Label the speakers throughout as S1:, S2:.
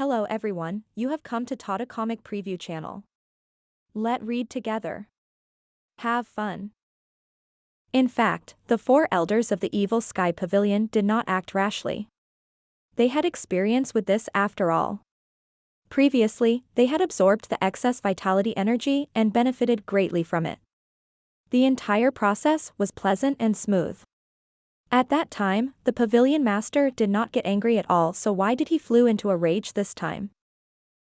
S1: Hello everyone, you have come to Tata Comic Preview channel. Let read together. Have fun. In fact, the four elders of the evil sky pavilion did not act rashly. They had experience with this after all. Previously, they had absorbed the excess vitality energy and benefited greatly from it. The entire process was pleasant and smooth. At that time, the pavilion master did not get angry at all, so why did he flew into a rage this time?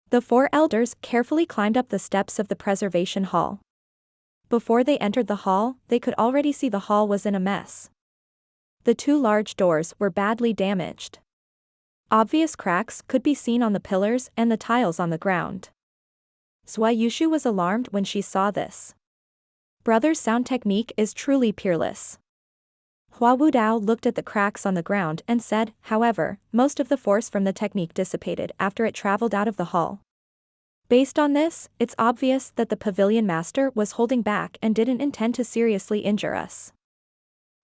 S1: The four elders carefully climbed up the steps of the preservation hall. Before they entered the hall, they could already see the hall was in a mess. The two large doors were badly damaged. Obvious cracks could be seen on the pillars and the tiles on the ground. Zhou was alarmed when she saw this. Brother's sound technique is truly peerless. Wuya looked at the cracks on the ground and said, however, most of the force from the technique dissipated after it traveled out of the hall. Based on this, it's obvious that the pavilion master was holding back and didn't intend to seriously injure us.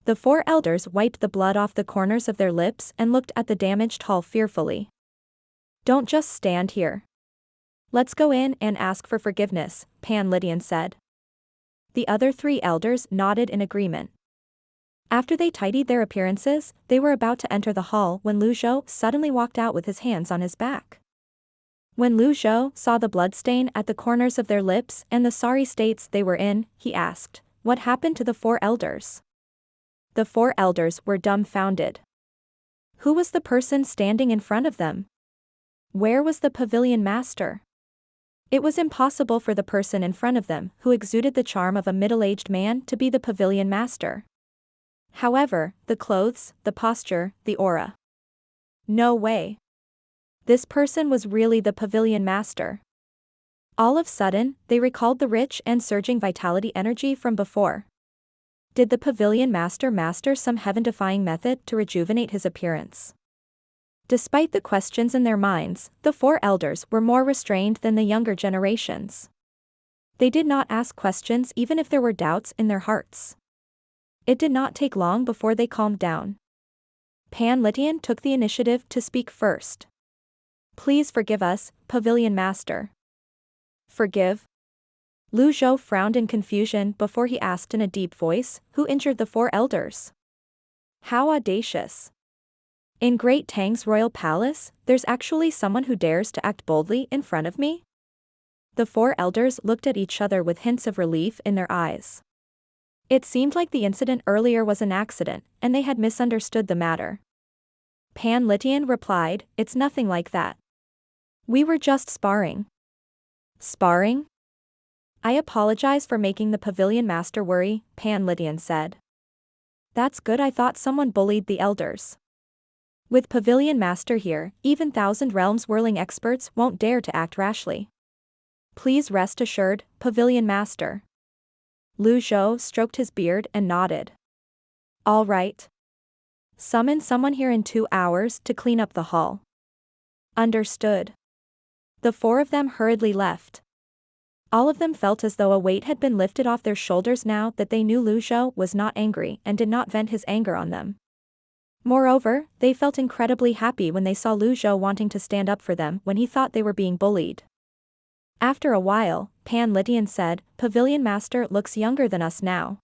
S1: The four elders wiped the blood off the corners of their lips and looked at the damaged hall fearfully. Don't just stand here. Let's go in and ask for forgiveness, Pan said. The other three elders nodded in agreement. After they tidied their appearances, they were about to enter the hall when Zhou suddenly walked out with his hands on his back. When Zhou saw the bloodstain at the corners of their lips and the sorry states they were in, he asked, "What happened to the four elders?" The four elders were dumbfounded. Who was the person standing in front of them? Where was the pavilion master? It was impossible for the person in front of them, who exuded the charm of a middle-aged man, to be the pavilion master. However, the clothes, the posture, the aura. No way. This person was really the pavilion master. All of a sudden, they recalled the rich and surging vitality energy from before. Did the pavilion master master some heaven-defying method to rejuvenate his appearance? Despite the questions in their minds, the four elders were more restrained than the younger generations. They did not ask questions even if there were doubts in their hearts. It did not take long before they calmed down. Pan took the initiative to speak first. Please forgive us, pavilion master. Forgive? Zhou frowned in confusion before he asked in a deep voice, who injured the four elders? How audacious. In Great Tang's royal palace, there's actually someone who dares to act boldly in front of me? The four elders looked at each other with hints of relief in their eyes. It seemed like the incident earlier was an accident, and they had misunderstood the matter. Pan replied, "It's nothing like that. We were just sparring." Sparring? I apologize for making the pavilion master worry, Pan said. That's good, I thought someone bullied the elders. With pavilion master here, even Thousand Realms whirling experts won't dare to act rashly. Please rest assured, pavilion master. Zhou stroked his beard and nodded. All right. Summon someone here in 2 hours to clean up the hall. Understood. The four of them hurriedly left. All of them felt as though a weight had been lifted off their shoulders now that they knew Zhou was not angry and did not vent his anger on them. Moreover, they felt incredibly happy when they saw Zhou wanting to stand up for them when he thought they were being bullied. After a while, Pan said, "Pavilion master looks younger than us now.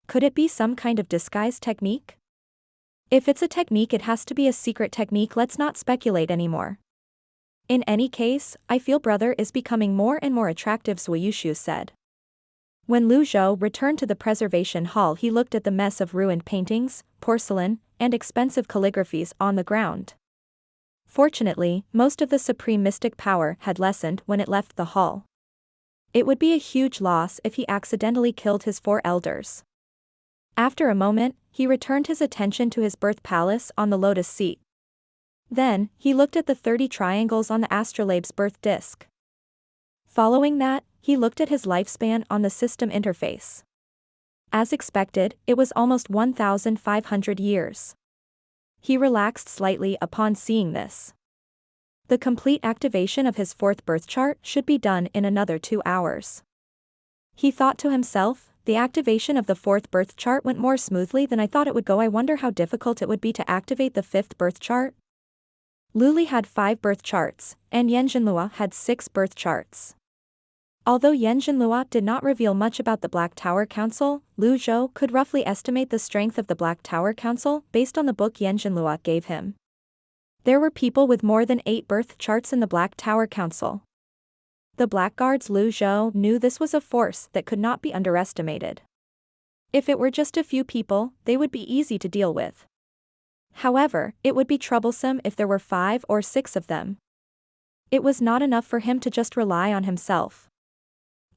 S1: Could it be some kind of disguise technique? If it's a technique, it has to be a secret technique. Let's not speculate anymore. In any case, I feel brother is becoming more and more attractive," Zhou said. When Zhou returned to the preservation hall, he looked at the mess of ruined paintings, porcelain, and expensive calligraphies on the ground. Fortunately, most of the supreme mystic power had lessened when it left the hall. It would be a huge loss if he accidentally killed his four elders. After a moment, he returned his attention to his birth palace on the lotus seat. Then, he looked at the 30 triangles on the astrolabe's birth disk. Following that, he looked at his lifespan on the system interface. As expected, it was almost 1,500 years. He relaxed slightly upon seeing this. The complete activation of his fourth birth chart should be done in another 2 hours. He thought to himself, the activation of the fourth birth chart went more smoothly than I thought it would go. I wonder how difficult it would be to activate the fifth birth chart. Luli had 5 birth charts, and Zhenghai had 6 birth charts. Although Zhenghai did not reveal much about the Black Tower Council, Zhou could roughly estimate the strength of the Black Tower Council based on the book Zhenghai gave him. There were people with more than 8 birth charts in the Black Tower Council. The Blackguards Zhou knew this was a force that could not be underestimated. If it were just a few people, they would be easy to deal with. However, it would be troublesome if there were 5 or 6 of them. It was not enough for him to just rely on himself.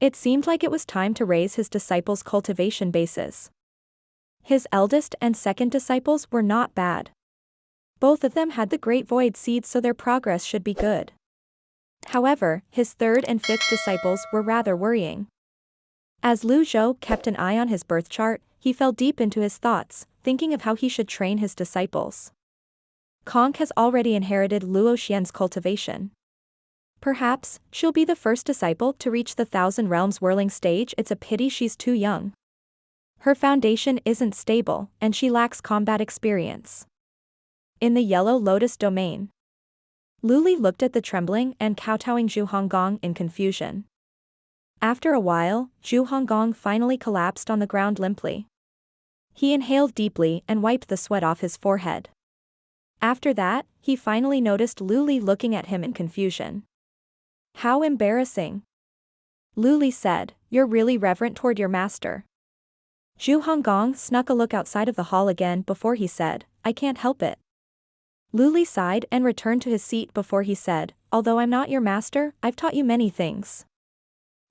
S1: It seemed like it was time to raise his disciples' cultivation bases. His eldest and second disciples were not bad. Both of them had the Great Void seed, so their progress should be good. However, his third and fifth disciples were rather worrying. As Zhou kept an eye on his birth chart, he fell deep into his thoughts, thinking of how he should train his disciples. Kong has already inherited Luo Xian's cultivation. Perhaps, she'll be the first disciple to reach the Thousand Realms whirling stage. It's a pity she's too young. Her foundation isn't stable, and she lacks combat experience. In the Yellow Lotus domain, Luli looked at the trembling and kowtowing Zhu Honggong in confusion. After a while, Zhu Honggong finally collapsed on the ground limply. He inhaled deeply and wiped the sweat off his forehead. After that, he finally noticed Luli looking at him in confusion. How embarrassing. Luli said, "You're really reverent toward your master." Zhu Honggong snuck a look outside of the hall again before he said, "I can't help it." Luli sighed and returned to his seat before he said, "Although I'm not your master, I've taught you many things.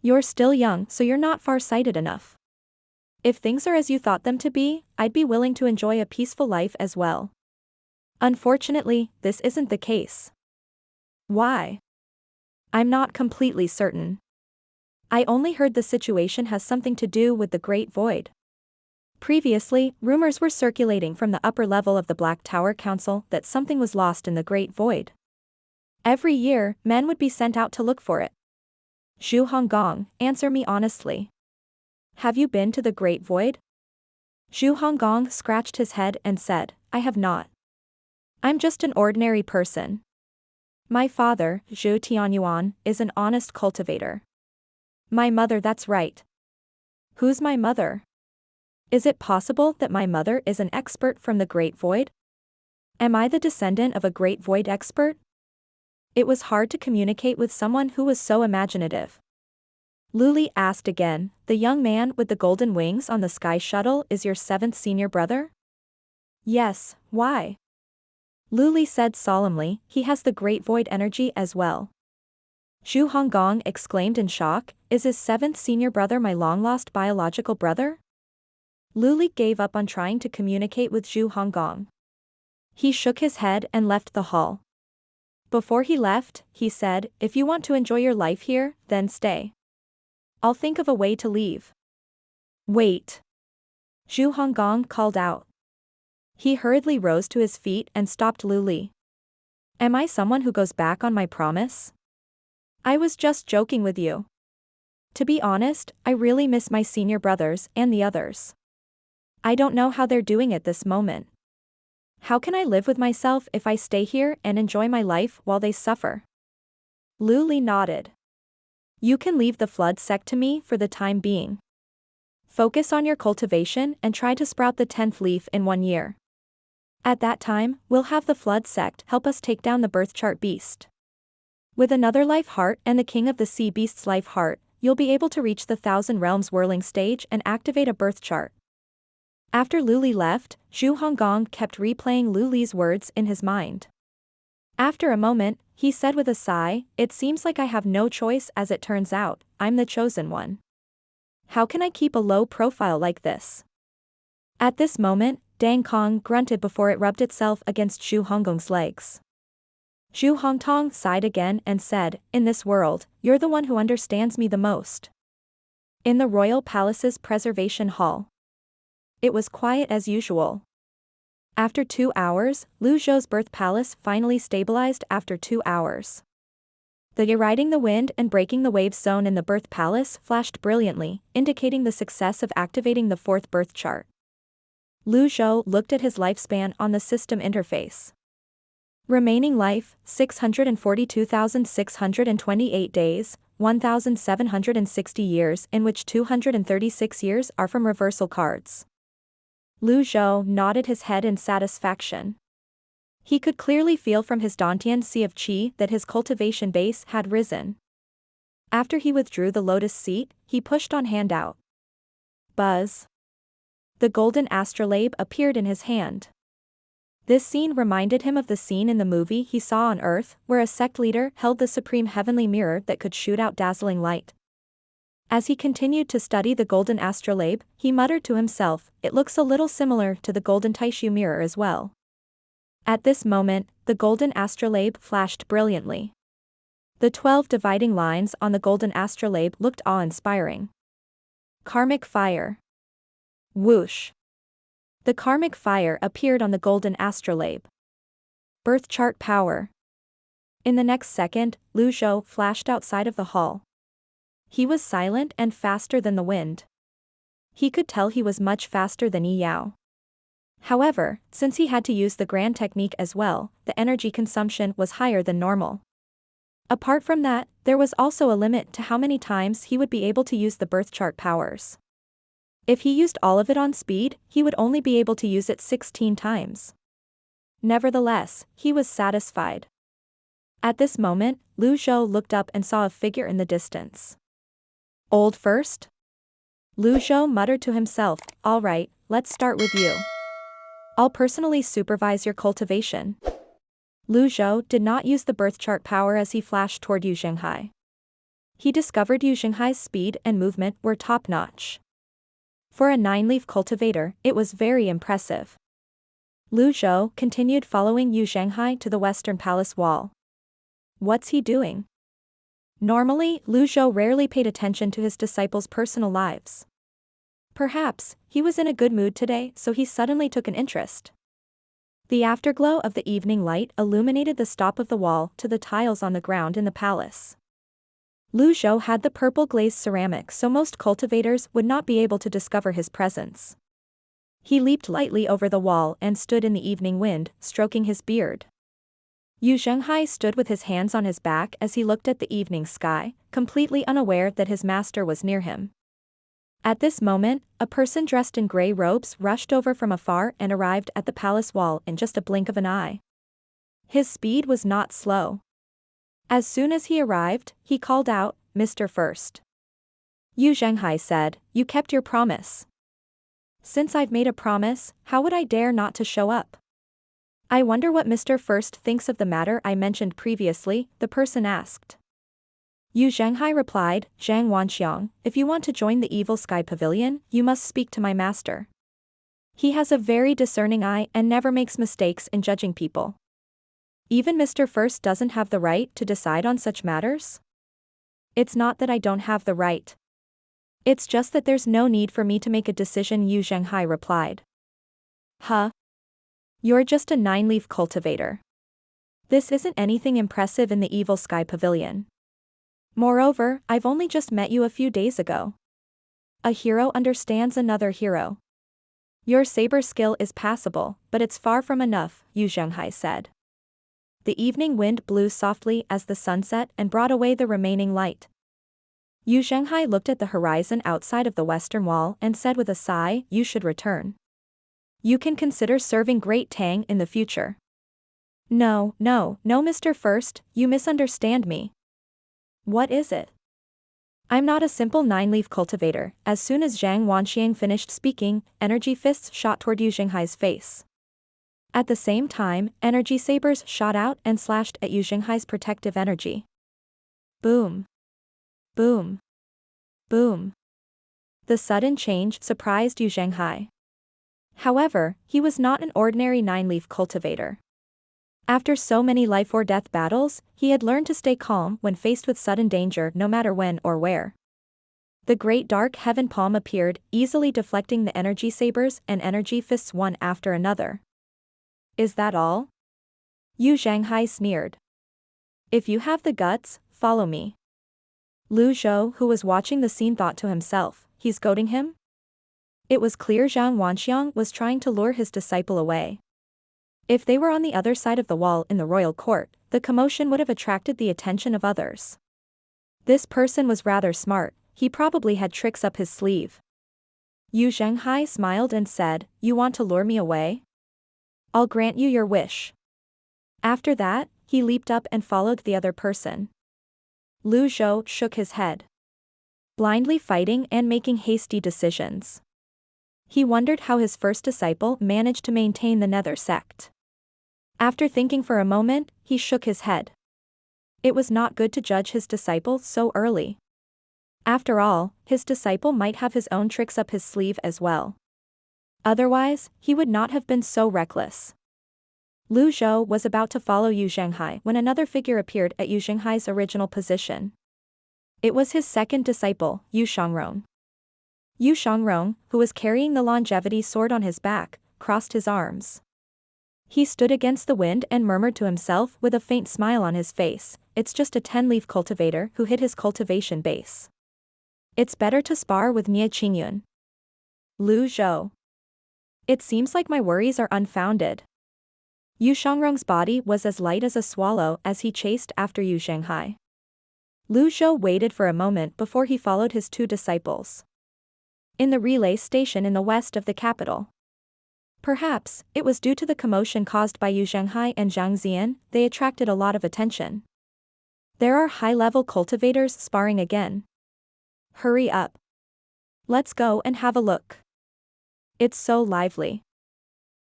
S1: You're still young, so you're not far-sighted enough. If things are as you thought them to be, I'd be willing to enjoy a peaceful life as well. Unfortunately, this isn't the case." Why? I'm not completely certain. I only heard the situation has something to do with the Great Void. Previously, rumors were circulating from the upper level of the Black Tower Council that something was lost in the Great Void. Every year, men would be sent out to look for it. Zhu Honggong, answer me honestly. Have you been to the Great Void? Zhu Honggong scratched his head and said, "I have not. I'm just an ordinary person. My father, Zhou Tianyuan, is an honest cultivator. My mother, that's right." Who's my mother? Is it possible that my mother is an expert from the Great Void? Am I the descendant of a Great Void expert? It was hard to communicate with someone who was so imaginative. Luli asked again, "The young man with the golden wings on the sky shuttle is your 7th senior brother?" "Yes, why?" Luli said solemnly, "He has the Great Void energy as well." Zhu Honggong exclaimed in shock, "Is his 7th senior brother my long-lost biological brother?" Luli gave up on trying to communicate with Zhu Honggong. He shook his head and left the hall. Before he left, he said, "If you want to enjoy your life here, then stay. I'll think of a way to leave." "Wait." Zhu Honggong called out. He hurriedly rose to his feet and stopped Luli. "Am I someone who goes back on my promise? I was just joking with you. To be honest, I really miss my senior brothers and the others. I don't know how they're doing at this moment. How can I live with myself if I stay here and enjoy my life while they suffer?" Luli nodded. "You can leave the Flood Sect to me for the time being. Focus on your cultivation and try to sprout the 10th leaf in 1 year. At that time, we'll have the Flood Sect help us take down the birth chart beast. With another life heart and the king of the sea beast's life heart, you'll be able to reach the Thousand Realms whirling stage and activate a birth chart." After Luli left, Zhu Honggong kept replaying Luli's words in his mind. After a moment, he said with a sigh, "It seems like I have no choice. As it turns out, I'm the chosen one. How can I keep a low profile like this?" At this moment, Dang Kong grunted before it rubbed itself against Zhu Honggong's legs. Zhu Hongtong sighed again and said, "In this world, you're the one who understands me the most." In the royal palace's preservation hall, it was quiet as usual. After 2 hours, Lu Zhou's birth palace finally stabilized after 2 hours. The riding the wind and breaking the waves zone in the birth palace flashed brilliantly, indicating the success of activating the 4th birth chart. Lu Zhou looked at his lifespan on the system interface. Remaining life, 642,628 days, 1,760 years, in which 236 years are from reversal cards. Zhou nodded his head in satisfaction. He could clearly feel from his Dantian sea of qi that his cultivation base had risen. After he withdrew the lotus seat, he pushed on hand out. Buzz. The golden astrolabe appeared in his hand. This scene reminded him of the scene in the movie he saw on Earth, where a sect leader held the supreme heavenly mirror that could shoot out dazzling light. As he continued to study the golden astrolabe, he muttered to himself, "It looks a little similar to the golden Taishu mirror as well." At this moment, the golden astrolabe flashed brilliantly. The 12 dividing lines on the golden astrolabe looked awe-inspiring. Karmic fire. Whoosh. The karmic fire appeared on the golden astrolabe. Birth chart power. In the next second, Zhou flashed outside of the hall. He was silent and faster than the wind. He could tell he was much faster than Yi Yao. However, since he had to use the grand technique as well, the energy consumption was higher than normal. Apart from that, there was also a limit to how many times he would be able to use the birth chart powers. If he used all of it on speed, he would only be able to use it 16 times. Nevertheless, he was satisfied. At this moment, Zhou looked up and saw a figure in the distance. Old first? Zhou muttered to himself, "All right, let's start with you. I'll personally supervise your cultivation." Zhou did not use the birth chart power as he flashed toward Zhenghai. He discovered Zhenghai's speed and movement were top-notch. For a 9-leaf cultivator, it was very impressive. Zhou continued following Zhenghai to the western palace wall. What's he doing? Normally, Zhou rarely paid attention to his disciples' personal lives. Perhaps, he was in a good mood today, so he suddenly took an interest. The afterglow of the evening light illuminated the top of the wall to the tiles on the ground in the palace. Zhou had the purple glazed ceramic, so most cultivators would not be able to discover his presence. He leaped lightly over the wall and stood in the evening wind, stroking his beard. Zhenghai stood with his hands on his back as he looked at the evening sky, completely unaware that his master was near him. At this moment, a person dressed in gray robes rushed over from afar and arrived at the palace wall in just a blink of an eye. His speed was not slow. As soon as he arrived, he called out, "Mr. First." Zhenghai said, "You kept your promise." "Since I've made a promise, how would I dare not to show up?" "I wonder what Mr. First thinks of the matter I mentioned previously," the person asked. Zhenghai replied, "Zhang Wanxiang, if you want to join the Evil Sky Pavilion, you must speak to my master. He has a very discerning eye and never makes mistakes in judging people. Even Mr. First doesn't have the right to decide on such matters?" "It's not that I don't have the right. It's just that there's no need for me to make a decision," Zhenghai replied. "Huh? You're just a 9-leaf cultivator. This isn't anything impressive in the Evil Sky Pavilion. Moreover, I've only just met you a few days ago. A hero understands another hero. Your saber skill is passable, but it's far from enough," Zhenghai said. The evening wind blew softly as the sun set and brought away the remaining light. Zhenghai looked at the horizon outside of the western wall and said with a sigh, "You should return. You can consider serving Great Tang in the future." No, Mr. First, you misunderstand me." "What is it?" "I'm not a simple 9-leaf cultivator." As soon as Zhang Wanxiang finished speaking, energy fists shot toward Zhenghai's face. At the same time, energy sabers shot out and slashed at Zhenghai's protective energy. Boom. Boom. Boom. The sudden change surprised Zhenghai. However, he was not an ordinary 9-leaf cultivator. After so many life-or-death battles, he had learned to stay calm when faced with sudden danger no matter when or where. The great dark heaven palm appeared, easily deflecting the energy sabers and energy fists one after another. "Is that all?" Zhenghai sneered. "If you have the guts, follow me." Zhou, who was watching the scene, thought to himself, "He's goading him?" It was clear Zhang Wanxiang was trying to lure his disciple away. If they were on the other side of the wall in the royal court, the commotion would have attracted the attention of others. This person was rather smart, he probably had tricks up his sleeve. Zhenghai smiled and said, "You want to lure me away? I'll grant you your wish." After that, he leaped up and followed the other person. Zhou shook his head. Blindly fighting and making hasty decisions. He wondered how his first disciple managed to maintain the Nether Sect. After thinking for a moment, he shook his head. It was not good to judge his disciple so early. After all, his disciple might have his own tricks up his sleeve as well. Otherwise, he would not have been so reckless. Zhou was about to follow Zhenghai when another figure appeared at Zhenghai's original position. It was his second disciple, Zhenghai. Zhenghai, who was carrying the longevity sword on his back, crossed his arms. He stood against the wind and murmured to himself with a faint smile on his face, "It's just a 10-leaf cultivator who hit his cultivation base. It's better to spar with Mia Qingyun." Zhou. It seems like my worries are unfounded. Zhenghai's body was as light as a swallow as he chased after Zhenghai. Zhou waited for a moment before he followed his two disciples. In the relay station in the west of the capital. Perhaps, it was due to the commotion caused by Zhenghai and Zhang Zian, they attracted a lot of attention. There are high-level cultivators sparring again. Hurry up. Let's go and have a look. It's so lively.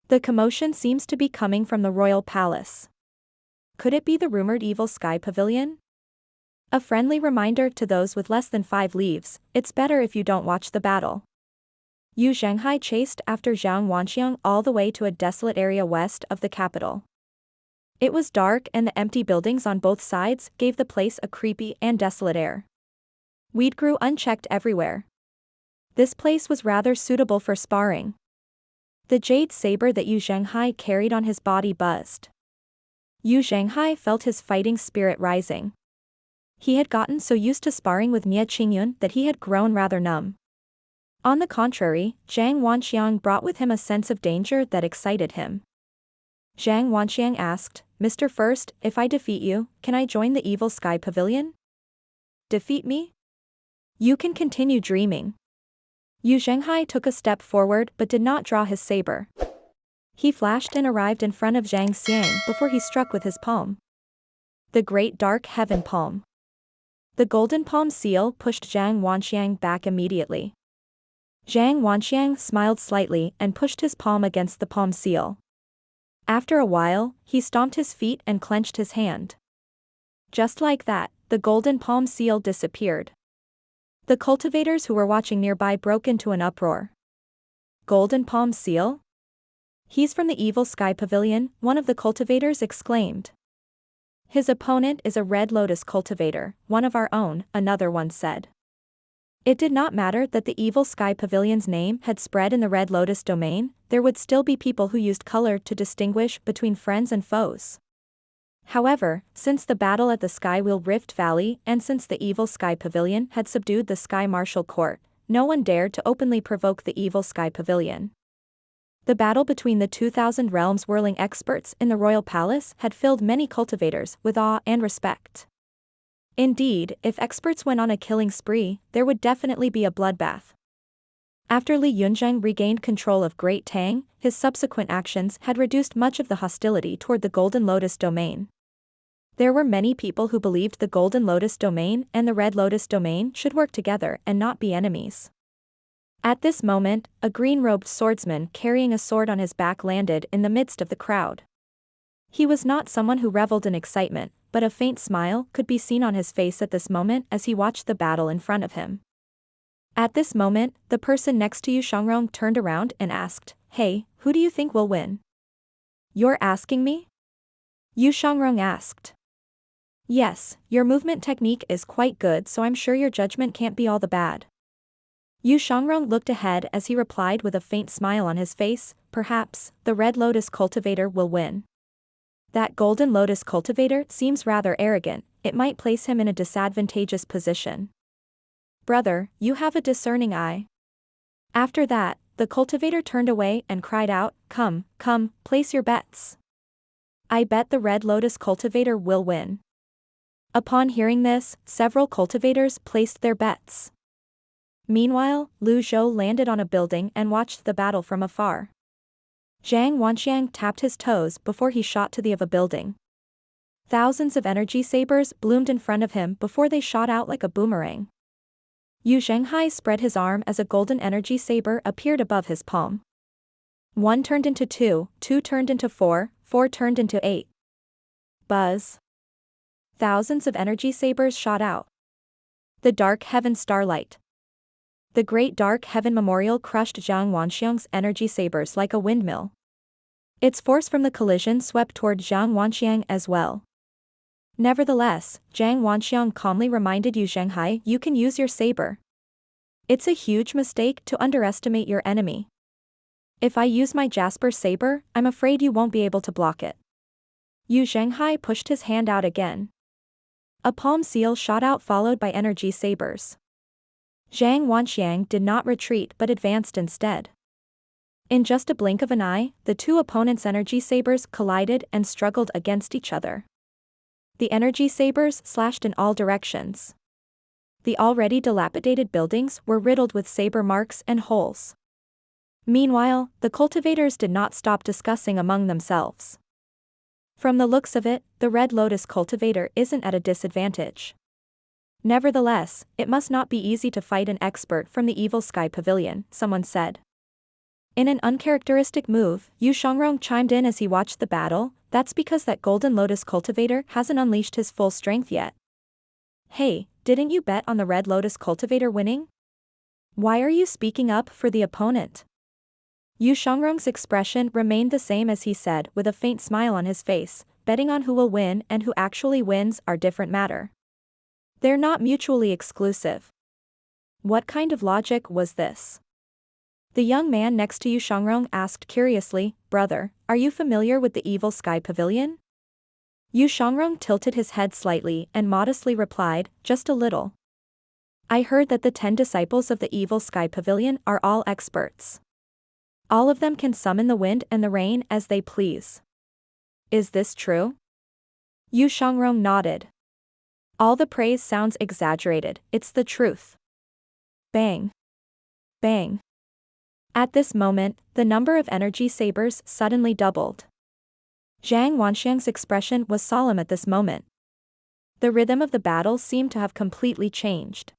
S1: The commotion seems to be coming from the royal palace. Could it be the rumored evil sky pavilion? A friendly reminder to those with less than 5 leaves, it's better if you don't watch the battle. Zhenghai chased after Zhang Wanxiang all the way to a desolate area west of the capital. It was dark and the empty buildings on both sides gave the place a creepy and desolate air. Weed grew unchecked everywhere. This place was rather suitable for sparring. The jade saber that Zhenghai carried on his body buzzed. Zhenghai felt his fighting spirit rising. He had gotten so used to sparring with Mia Qingyun that he had grown rather numb. On the contrary, Zhang Wanxiang brought with him a sense of danger that excited him. Zhang Wanxiang asked, "Mr. First, if I defeat you, can I join the evil sky pavilion?" "Defeat me? You can continue dreaming." Zhenghai took a step forward but did not draw his saber. He flashed and arrived in front of Zhang Xiang before he struck with his palm. The great dark heaven palm. The golden palm seal pushed Zhang Wanxiang back immediately. Zhang Wanxiang smiled slightly and pushed his palm against the palm seal. After a while, he stomped his feet and clenched his hand. Just like that, the golden palm seal disappeared. The cultivators who were watching nearby broke into an uproar. "Golden palm seal? He's from the evil sky pavilion," one of the cultivators exclaimed. "His opponent is a red lotus cultivator, one of our own," another one said. It did not matter that the evil sky pavilion's name had spread in the red lotus domain, there would still be people who used color to distinguish between friends and foes. However, since the battle at the Skywheel Rift Valley and since the evil sky pavilion had subdued the Sky Martial Court, no one dared to openly provoke the evil sky pavilion. The battle between the 2,000 realms whirling experts in the royal palace had filled many cultivators with awe and respect. Indeed, if experts went on a killing spree, there would definitely be a bloodbath. After Li Yunzheng regained control of Great Tang, his subsequent actions had reduced much of the hostility toward the Golden Lotus domain. There were many people who believed the Golden Lotus domain and the Red Lotus domain should work together and not be enemies. At this moment, a green-robed swordsman carrying a sword on his back landed in the midst of the crowd. He was not someone who reveled in excitement, but a faint smile could be seen on his face at this moment as he watched the battle in front of him. At this moment, the person next to Zhenghai turned around and asked, "Hey, who do you think will win?" "You're asking me?" Zhenghai asked. "Yes, your movement technique is quite good, so I'm sure your judgment can't be all the bad." Zhenghai looked ahead as he replied with a faint smile on his face, "Perhaps, the Red Lotus cultivator will win. That Golden Lotus cultivator seems rather arrogant, it might place him in a disadvantageous position." "Brother, you have a discerning eye." After that, the cultivator turned away and cried out, Come, place your bets." I bet the Red Lotus cultivator will win. Upon hearing this, several cultivators placed their bets. Meanwhile, Zhou landed on a building and watched the battle from afar. Zhang Wanxiang tapped his toes before he shot to the of a building. Thousands of energy sabers bloomed in front of him before they shot out like a boomerang. Zhenghai spread his arm as a golden energy saber appeared above his palm. 1 turned into 2, 2 turned into 4, 4 turned into 8. Buzz. Thousands of energy sabers shot out. The Dark Heaven Starlight. The Great Dark Heaven Memorial crushed Zhang Wanxiang's energy sabers like a windmill. Its force from the collision swept toward Zhang Wanxiang as well. Nevertheless, Zhang Wanxiang calmly reminded Zhenghai, you can use your saber. It's a huge mistake to underestimate your enemy. If I use my Jasper saber, I'm afraid you won't be able to block it. Zhenghai pushed his hand out again. A palm seal shot out followed by energy sabers. Zhang Wanxiang did not retreat but advanced instead. In just a blink of an eye, the two opponents' energy sabers collided and struggled against each other. The energy sabers slashed in all directions. The already dilapidated buildings were riddled with saber marks and holes. Meanwhile, the cultivators did not stop discussing among themselves. From the looks of it, the Red Lotus cultivator isn't at a disadvantage. Nevertheless, it must not be easy to fight an expert from the Evil Sky Pavilion, someone said. In an uncharacteristic move, Yu Shangrong chimed in as he watched the battle, that's because that Golden Lotus cultivator hasn't unleashed his full strength yet. Hey, didn't you bet on the Red Lotus cultivator winning? Why are you speaking up for the opponent? Yu Shangrong's expression remained the same as he said with a faint smile on his face, betting on who will win and who actually wins are different matter. They're not mutually exclusive. What kind of logic was this? The young man next to Yu Shangrong asked curiously, brother, are you familiar with the Evil Sky Pavilion? Yu Shangrong tilted his head slightly and modestly replied, just a little. I heard that the 10 disciples of the Evil Sky Pavilion are all experts. All of them can summon the wind and the rain as they please. Is this true? Yu Shangrong nodded. All the praise sounds exaggerated, it's the truth. Bang. Bang. At this moment, the number of energy sabers suddenly doubled. Zhang Wanxiang's expression was solemn at this moment. The rhythm of the battle seemed to have completely changed.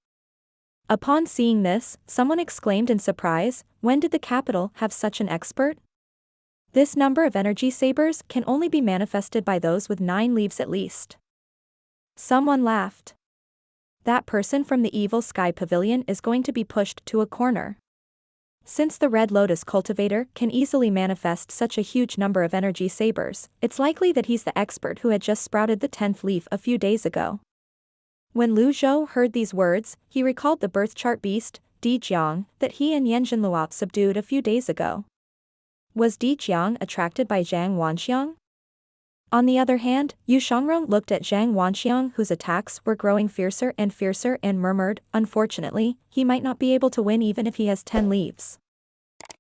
S1: Upon seeing this, someone exclaimed in surprise, when did the capital have such an expert? This number of energy sabers can only be manifested by those with 9 leaves at least. Someone laughed. That person from the Evil Sky Pavilion is going to be pushed to a corner. Since the Red Lotus cultivator can easily manifest such a huge number of energy sabers, it's likely that he's the expert who had just sprouted the 10th leaf a few days ago. When Zhou heard these words, he recalled the birth chart beast, Di Jiang, that he and Yanjinlua subdued a few days ago. Was Di Jiang attracted by Zhang Wanxiang? On the other hand, Yu Shangrong looked at Zhang Wanxiang whose attacks were growing fiercer and murmured, unfortunately, he might not be able to win even if he has 10 leaves.